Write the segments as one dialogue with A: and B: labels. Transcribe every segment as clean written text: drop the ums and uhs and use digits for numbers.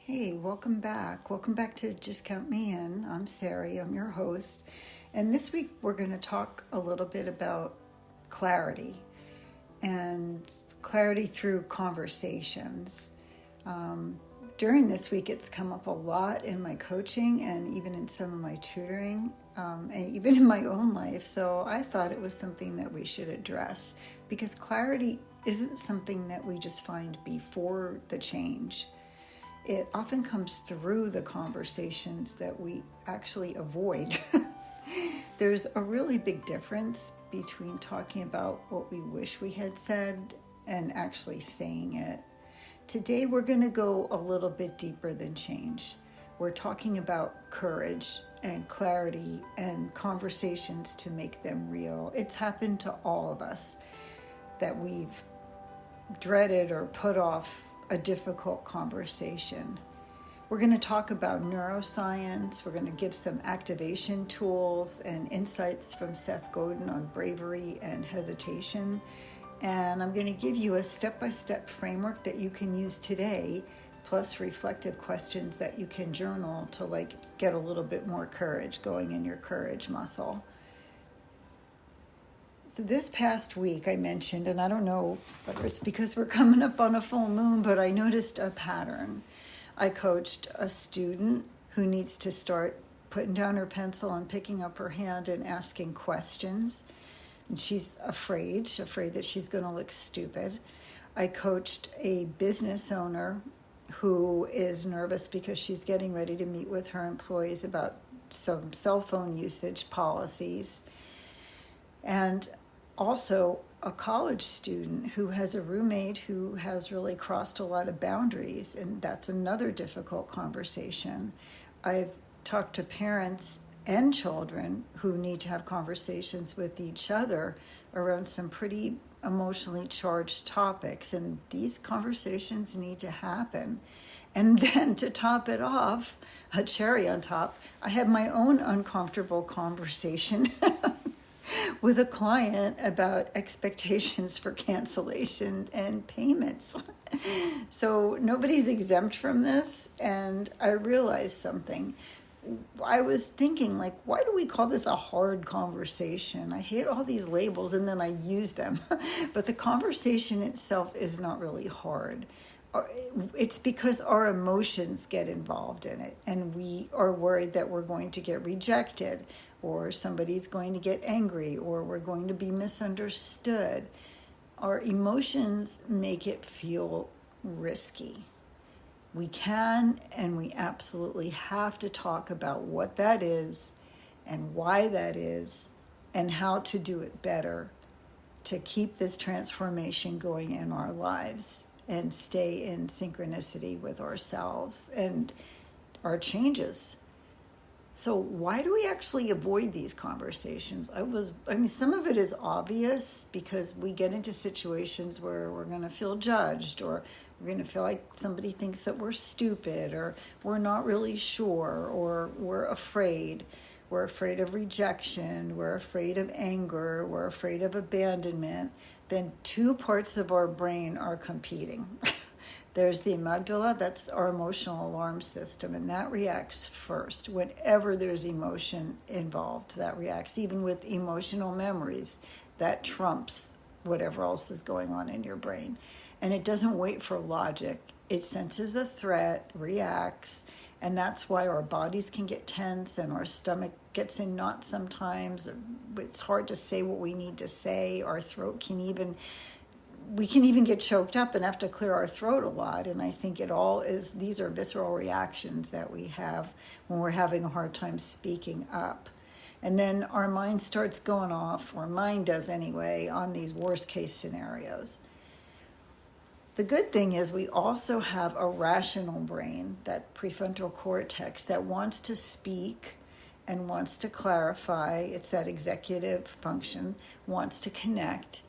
A: Hey, welcome back. Welcome back to Just Count Me In. I'm Sari, I'm your host. And this week we're going to talk a little bit about clarity and clarity through conversations. During this week, it's come up a lot in my coaching and even in some of my tutoring, and even in my own life. So I thought it was something that we should address because clarity isn't something that we just find before the change. It often comes through the conversations that we actually avoid. There's a really big difference between talking about what we wish we had said and actually saying it. Today, we're going to go a little bit deeper than change. We're talking about courage and clarity and conversations to make them real. It's happened to all of us that we've dreaded or put off a difficult conversation. We're going to talk about neuroscience. We're going to give some activation tools and insights from Seth Godin on bravery and hesitation. And I'm going to give you a step-by-step framework that you can use today, plus reflective questions that you can journal to get a little bit more courage going in your courage muscle. So this past week I mentioned, and I don't know whether it's because we're coming up on a full moon, but I noticed a pattern. I coached a student who needs to start putting down her pencil and picking up her hand and asking questions. And she's afraid that she's going to look stupid. I coached a business owner who is nervous because she's getting ready to meet with her employees about some cell phone usage policies. And also a college student who has a roommate who has really crossed a lot of boundaries, and that's another difficult conversation. I've talked to parents and children who need to have conversations with each other around some pretty emotionally charged topics, and these conversations need to happen. And then to top it off, a cherry on top, I had my own uncomfortable conversation with a client about expectations for cancellation and payments. So nobody's exempt from this, and I realized something. I was thinking, why do we call this a hard conversation? I hate all these labels and then I use them. But the conversation itself is not really hard. It's because our emotions get involved in it, and we are worried that we're going to get rejected, or somebody's going to get angry, or we're going to be misunderstood. Our emotions make it feel risky. We can and we absolutely have to talk about what that is and why that is and how to do it better to keep this transformation going in our lives and stay in synchronicity with ourselves and our changes. So why do we actually avoid these conversations? Some of it is obvious because we get into situations where we're going to feel judged, or we're going to feel like somebody thinks that we're stupid, or we're not really sure, or we're afraid. We're afraid of rejection. We're afraid of anger. We're afraid of abandonment. Then two parts of our brain are competing. There's the amygdala, that's our emotional alarm system, and that reacts first. Whenever there's emotion involved, that reacts. Even with emotional memories, that trumps whatever else is going on in your brain. And it doesn't wait for logic. It senses a threat, reacts, and that's why our bodies can get tense and our stomach gets in knots sometimes. It's hard to say what we need to say. Our throat we can even get choked up and have to clear our throat a lot. And I think these are visceral reactions that we have when we're having a hard time speaking up. And then our mind starts going off, or mind does anyway, on these worst case scenarios. The good thing is we also have a rational brain, that prefrontal cortex, that wants to speak and wants to clarify. It's that executive function, wants to connect.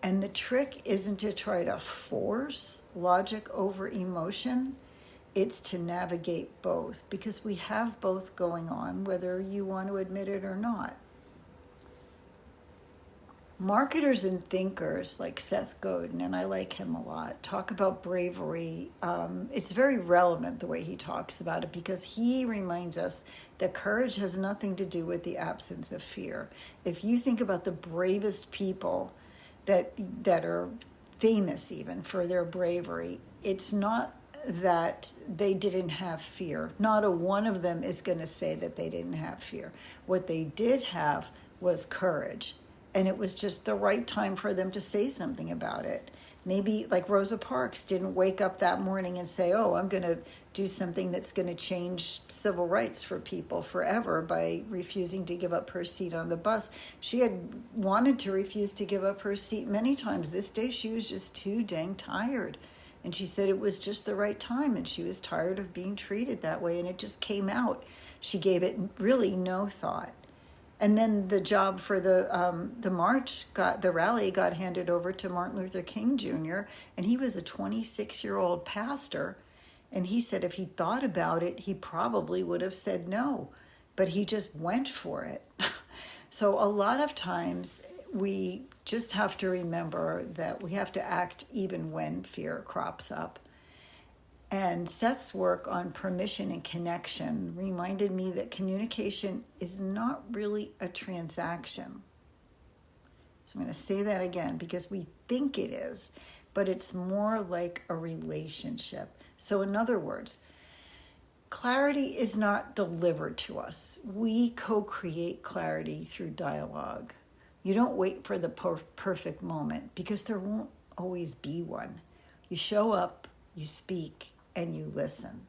A: And the trick isn't to try to force logic over emotion. It's to navigate both, because we have both going on, whether you want to admit it or not. Marketers and thinkers like Seth Godin, and I like him a lot, talk about bravery. It's very relevant the way he talks about it, because he reminds us that courage has nothing to do with the absence of fear. If you think about the bravest people that are famous even for their bravery, it's not that they didn't have fear. Not a one of them is going to say that they didn't have fear. What they did have was courage. And it was just the right time for them to say something about it. Maybe like Rosa Parks didn't wake up that morning and say, oh, I'm going to do something that's going to change civil rights for people forever by refusing to give up her seat on the bus. She had wanted to refuse to give up her seat many times. This day she was just too dang tired. And she said it was just the right time, and she was tired of being treated that way, and it just came out. She gave it really no thought. And then the job for the rally got handed over to Martin Luther King Jr., and he was a 26-year-old pastor. And he said if he thought about it, he probably would have said no, but he just went for it. So a lot of times we just have to remember that we have to act even when fear crops up. And Seth's work on permission and connection reminded me that communication is not really a transaction. So I'm going to say that again, because we think it is, but it's more like a relationship. So in other words, clarity is not delivered to us. We co-create clarity through dialogue. You don't wait for the perfect moment, because there won't always be one. You show up, you speak, and you listen.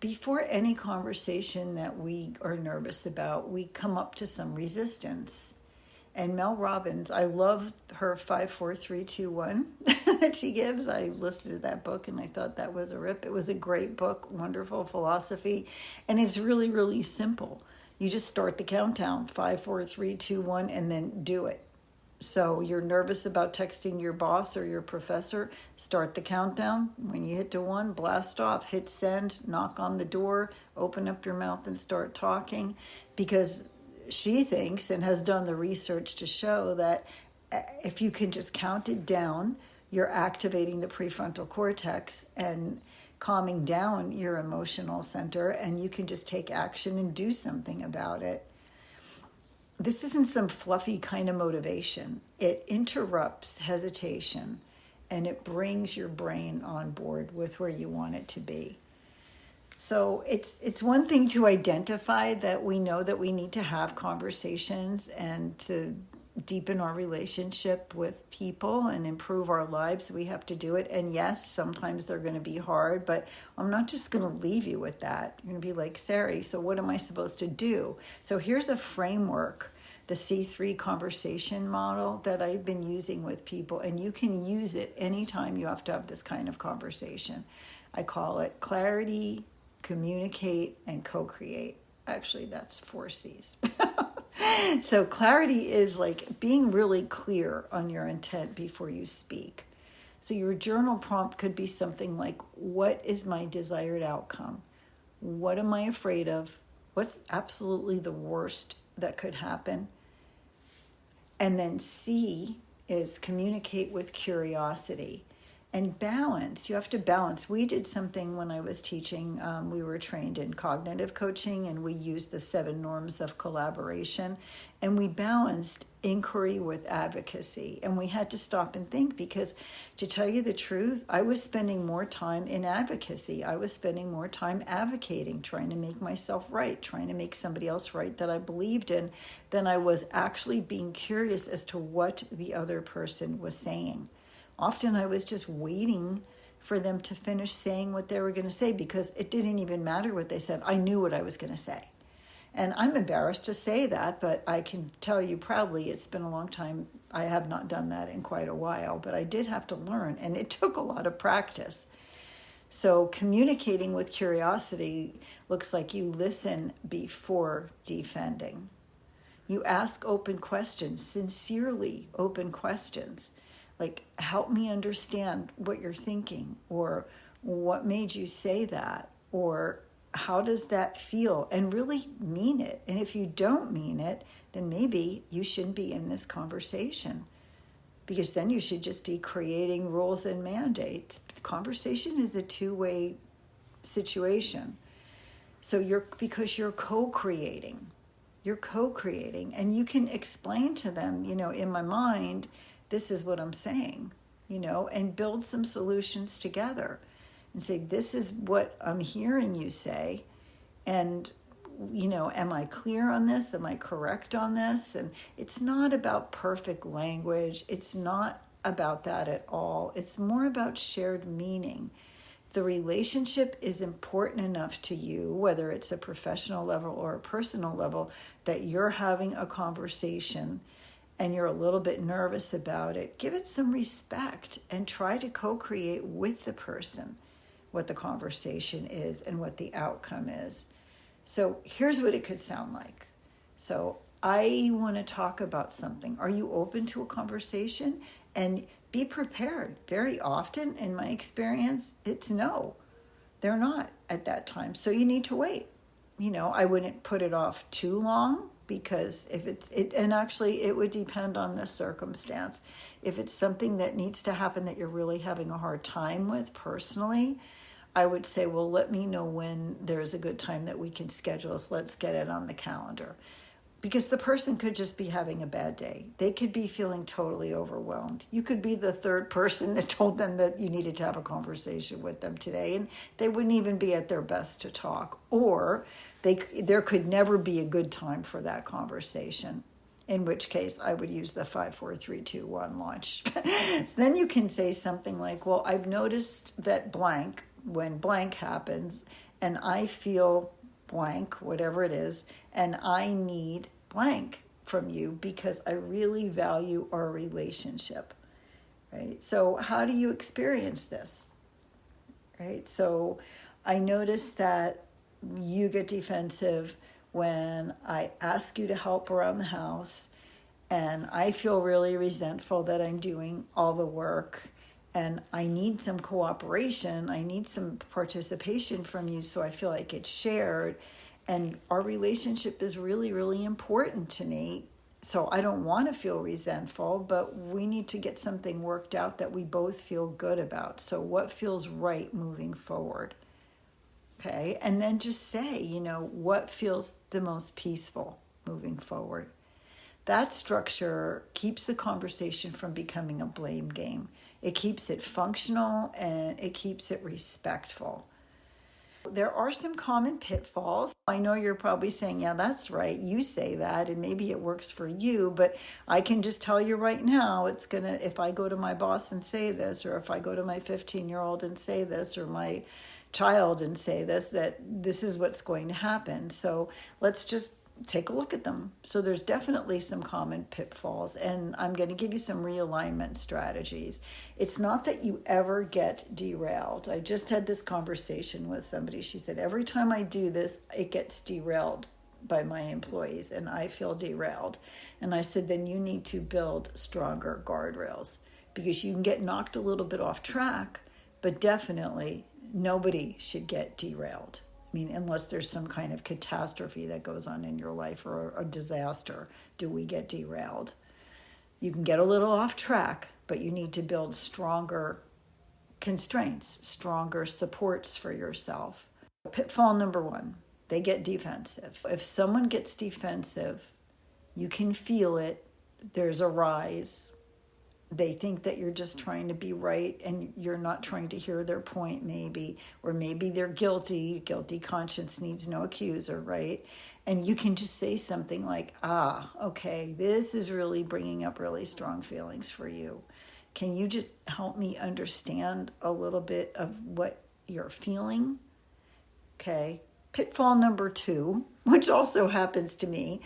A: Before any conversation that we are nervous about, we come up to some resistance. And Mel Robbins, I love her 5, 4, 3, 2, 1 that she gives. I listened to that book and I thought that was a rip. It was a great book, wonderful philosophy. And it's really, really simple. You just start the countdown, 5, 4, 3, 2, 1, and then do it. So you're nervous about texting your boss or your professor, start the countdown. When you hit to 1, blast off, hit send, knock on the door, open up your mouth and start talking. Because she thinks, and has done the research to show, that if you can just count it down, you're activating the prefrontal cortex and calming down your emotional center, and you can just take action and do something about it. This isn't some fluffy kind of motivation. It interrupts hesitation, and it brings your brain on board with where you want it to be. So it's one thing to identify that we know that we need to have conversations and to deepen our relationship with people and improve our lives. We have to do it. And yes, sometimes they're going to be hard, but I'm not just going to leave you with that. You're going to be like, Sari, so what am I supposed to do? So here's a framework, the C3 conversation model that I've been using with people, and you can use it anytime you have to have this kind of conversation. I call it clarity, communicate, and co-create. Actually, that's 4 C's. So clarity is like being really clear on your intent before you speak. So your journal prompt could be something like, what is my desired outcome? What am I afraid of? What's absolutely the worst that could happen? And then C is communicate with curiosity. And balance, you have to balance. We did something when I was teaching. We were trained in cognitive coaching, and we used the 7 norms of collaboration. And we balanced inquiry with advocacy. And we had to stop and think, because to tell you the truth, I was spending more time in advocacy. I was spending more time advocating, trying to make myself right, trying to make somebody else right that I believed in, than I was actually being curious as to what the other person was saying. Often I was just waiting for them to finish saying what they were going to say, because it didn't even matter what they said. I knew what I was going to say. And I'm embarrassed to say that, but I can tell you proudly it's been a long time. I have not done that in quite a while, but I did have to learn, and it took a lot of practice. So communicating with curiosity looks like you listen before defending. You ask open questions, sincerely open questions. Like, help me understand what you're thinking, or what made you say that, or how does that feel, and really mean it. And if you don't mean it, then maybe you shouldn't be in this conversation, because then you should just be creating rules and mandates. The conversation is a two-way situation. So because you're co-creating. You're co-creating, and you can explain to them, in my mind, this is what I'm saying, and build some solutions together and say, this is what I'm hearing you say. And, am I clear on this? Am I correct on this? And it's not about perfect language. It's not about that at all. It's more about shared meaning. The relationship is important enough to you, whether it's a professional level or a personal level, that you're having a conversation and you're a little bit nervous about it. Give it some respect and try to co-create with the person what the conversation is and what the outcome is. So here's what it could sound like. So I want to talk about something. Are you open to a conversation? And be prepared. Very often, in my experience, it's no. They're not at that time. So you need to wait. I wouldn't put it off too long, because and actually it would depend on the circumstance. If it's something that needs to happen that you're really having a hard time with personally, I would say, well, let me know when there's a good time that we can schedule. So let's get it on the calendar. Because the person could just be having a bad day. They could be feeling totally overwhelmed. You could be the third person that told them that you needed to have a conversation with them today, and they wouldn't even be at their best to talk. Or there could never be a good time for that conversation, in which case I would use the 5, 4, 3, 2, 1 launch. So then you can say something like, well, I've noticed that blank, when blank happens, and I feel blank, whatever it is, and I need blank from you because I really value our relationship, right? So how do you experience this, right? So I notice that you get defensive when I ask you to help around the house, and I feel really resentful that I'm doing all the work, and I need some cooperation. I need some participation from you so I feel like it's shared. And our relationship is really, really important to me. So I don't want to feel resentful, but we need to get something worked out that we both feel good about. So what feels right moving forward? Okay. And then just say, what feels the most peaceful moving forward? That structure keeps the conversation from becoming a blame game. It keeps it functional and it keeps it respectful. There are some common pitfalls. I know you're probably saying, yeah, that's right. You say that, and maybe it works for you, but I can just tell you right now, if I go to my boss and say this, or if I go to my 15-year-old and say this, or my child and say this, that this is what's going to happen. So let's just take a look at them. So there's definitely some common pitfalls, and I'm going to give you some realignment strategies. It's not that you ever get derailed. I just had this conversation with somebody. She said, every time I do this, it gets derailed by my employees, and I feel derailed. And I said, then you need to build stronger guardrails, because you can get knocked a little bit off track, but definitely nobody should get derailed. Unless there's some kind of catastrophe that goes on in your life, or a disaster, do we get derailed? You can get a little off track, but you need to build stronger constraints, stronger supports for yourself. Pitfall number 1, they get defensive. If someone gets defensive, you can feel it. There's a rise. They think that you're just trying to be right and you're not trying to hear their point, maybe. Or maybe they're guilty. Guilty conscience needs no accuser, right? And you can just say something like, okay, this is really bringing up really strong feelings for you. Can you just help me understand a little bit of what you're feeling? Okay. Pitfall number 2, which also happens to me,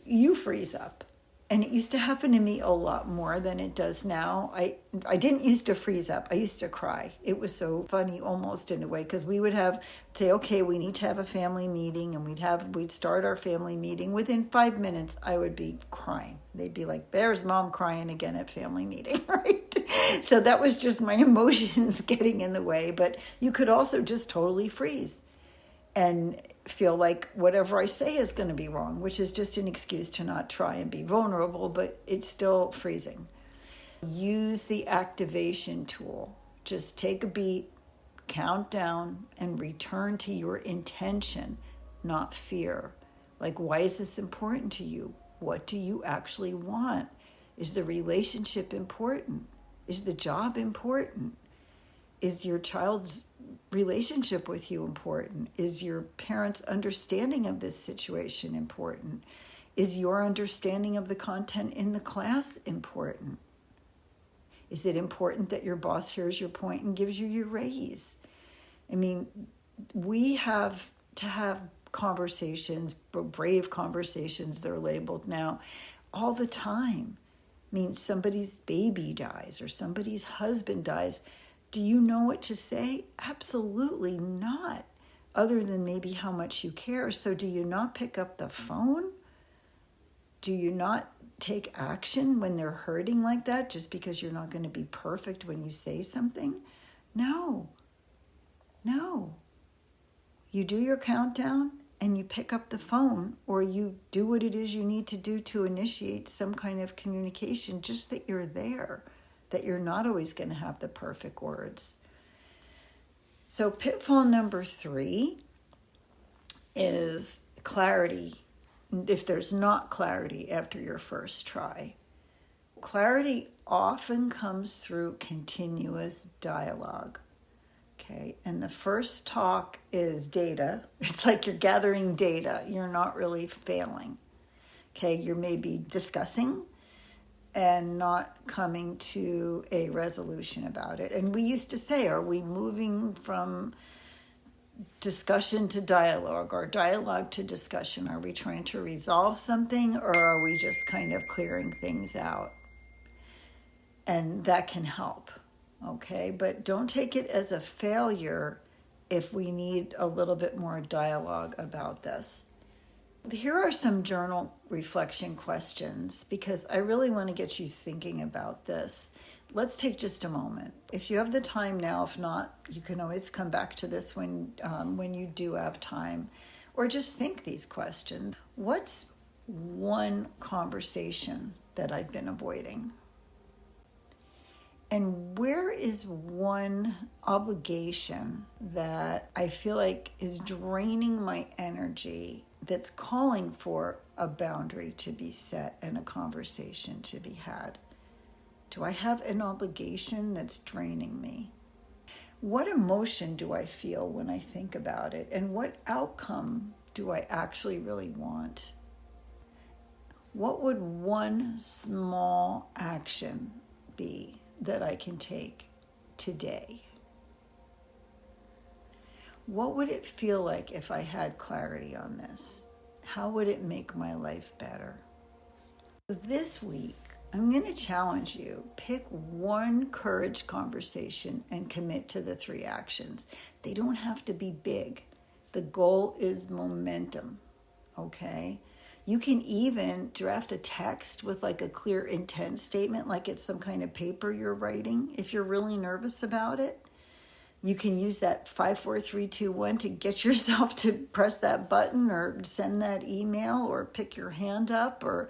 A: you freeze up. And it used to happen to me a lot more than it does now. I didn't used to freeze up. I used to cry. It was so funny almost in a way, because we would say, okay, we need to have a family meeting, and we'd start our family meeting. Within 5 minutes, I would be crying. They'd be like, there's mom crying again at family meeting, right? So that was just my emotions getting in the way. But you could also just totally freeze. and feel like whatever I say is going to be wrong, which is just an excuse to not try and be vulnerable, but it's still freezing. Use the activation tool. Just take a beat, count down, and return to your intention, not fear. Like, why is this important to you? What do you actually want? Is the relationship important? Is the job important? Is your child's relationship with you important? Is your parents' understanding of this situation important? Is your understanding of the content in the class important? Is it important that your boss hears your point and gives you your raise? I mean, we have to have conversations, brave conversations, they're labeled now, all the time. I mean, somebody's baby dies or somebody's husband dies. Do you know what to say? Absolutely not, other than maybe how much you care. So do you not pick up the phone? Do you not take action when they're hurting like that just because you're not going to be perfect when you say something? No. You do your countdown and you pick up the phone, or you do what it is you need to do to initiate some kind of communication, just that you're there, that you're not always going to have the perfect words. So pitfall number 3 is clarity. If there's not clarity after your first try. Clarity often comes through continuous dialogue. Okay, and the first talk is data. It's like you're gathering data. You're not really failing. Okay, you're maybe discussing and not coming to a resolution about it. And we used to say, are we moving from discussion to dialogue or dialogue to discussion? Are we trying to resolve something, or are we just kind of clearing things out? And that can help, okay? But don't take it as a failure if we need a little bit more dialogue about this. Here are some journal reflection questions, because I really want to get you thinking about this. Let's take just a moment. If you have the time now, if not, you can always come back to this when you do have time, or just think these questions. What's one conversation that I've been avoiding? And where is one obligation that I feel like is draining my energy, that's calling for a boundary to be set and a conversation to be had? Do I have an obligation that's draining me? What emotion do I feel when I think about it? And what outcome do I actually really want? What would one small action be that I can take today? What would it feel like if I had clarity on this? How would it make my life better? This week, I'm going to challenge you. Pick one courage conversation and commit to the 3 actions. They don't have to be big. The goal is momentum, okay? You can even draft a text with like a clear intent statement, like it's some kind of paper you're writing if you're really nervous about it. You can use that 5, 4, 3, 2, 1 to get yourself to press that button or send that email or pick your hand up or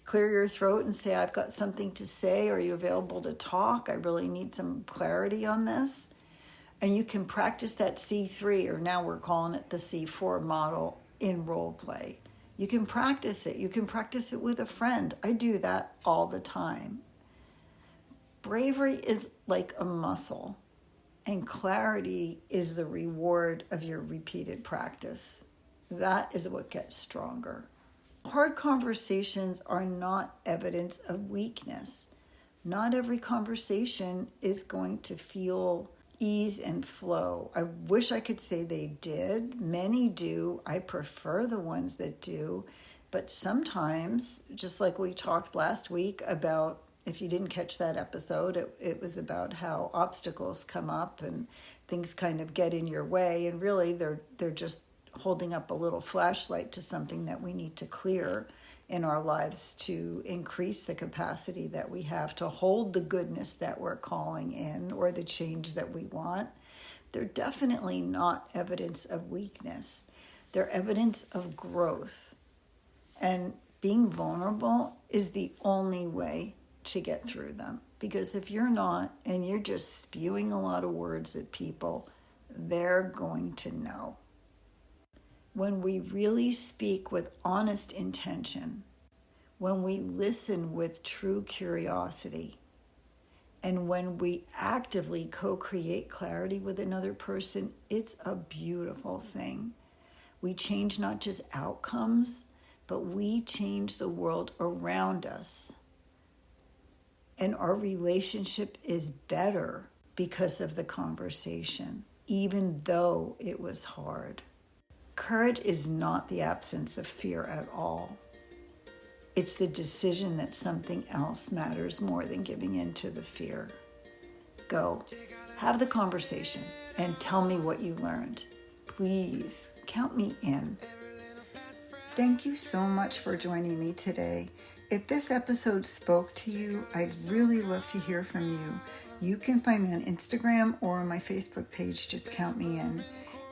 A: clear your throat and say, I've got something to say. Are you available to talk? I really need some clarity on this. And you can practice that C3, or now we're calling it the C4 model, in role play. You can practice it. You can practice it with a friend. I do that all the time. Bravery is like a muscle, and clarity is the reward of your repeated practice. That is what gets stronger. Hard conversations are not evidence of weakness. Not every conversation is going to feel ease and flow. I wish I could say they did. Many do. I prefer the ones that do. But sometimes, just like we talked last week about, if you didn't catch that episode, it was about how obstacles come up and things kind of get in your way. And really, they're just holding up a little flashlight to something that we need to clear in our lives to increase the capacity that we have to hold the goodness that we're calling in or the change that we want. They're definitely not evidence of weakness. They're evidence of growth. And being vulnerable is the only way to get through them. Because if you're not, and you're just spewing a lot of words at people, they're going to know. When we really speak with honest intention, when we listen with true curiosity, and when we actively co-create clarity with another person, it's a beautiful thing. We change not just outcomes, but we change the world around us. And our relationship is better because of the conversation, even though it was hard. Courage is not the absence of fear at all. It's the decision that something else matters more than giving in to the fear. Go, have the conversation, and tell me what you learned. Please, count me in. Thank you so much for joining me today. If this episode spoke to you, I'd really love to hear from you. You can find me on Instagram or on my Facebook page, just count me in.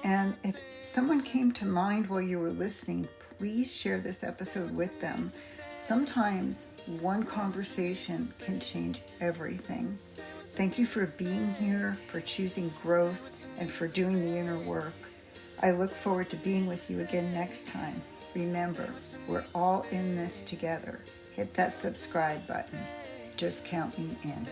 A: And if someone came to mind while you were listening, please share this episode with them. Sometimes one conversation can change everything. Thank you for being here, for choosing growth, and for doing the inner work. I look forward to being with you again next time. Remember, we're all in this together. Hit that subscribe button. Just count me in.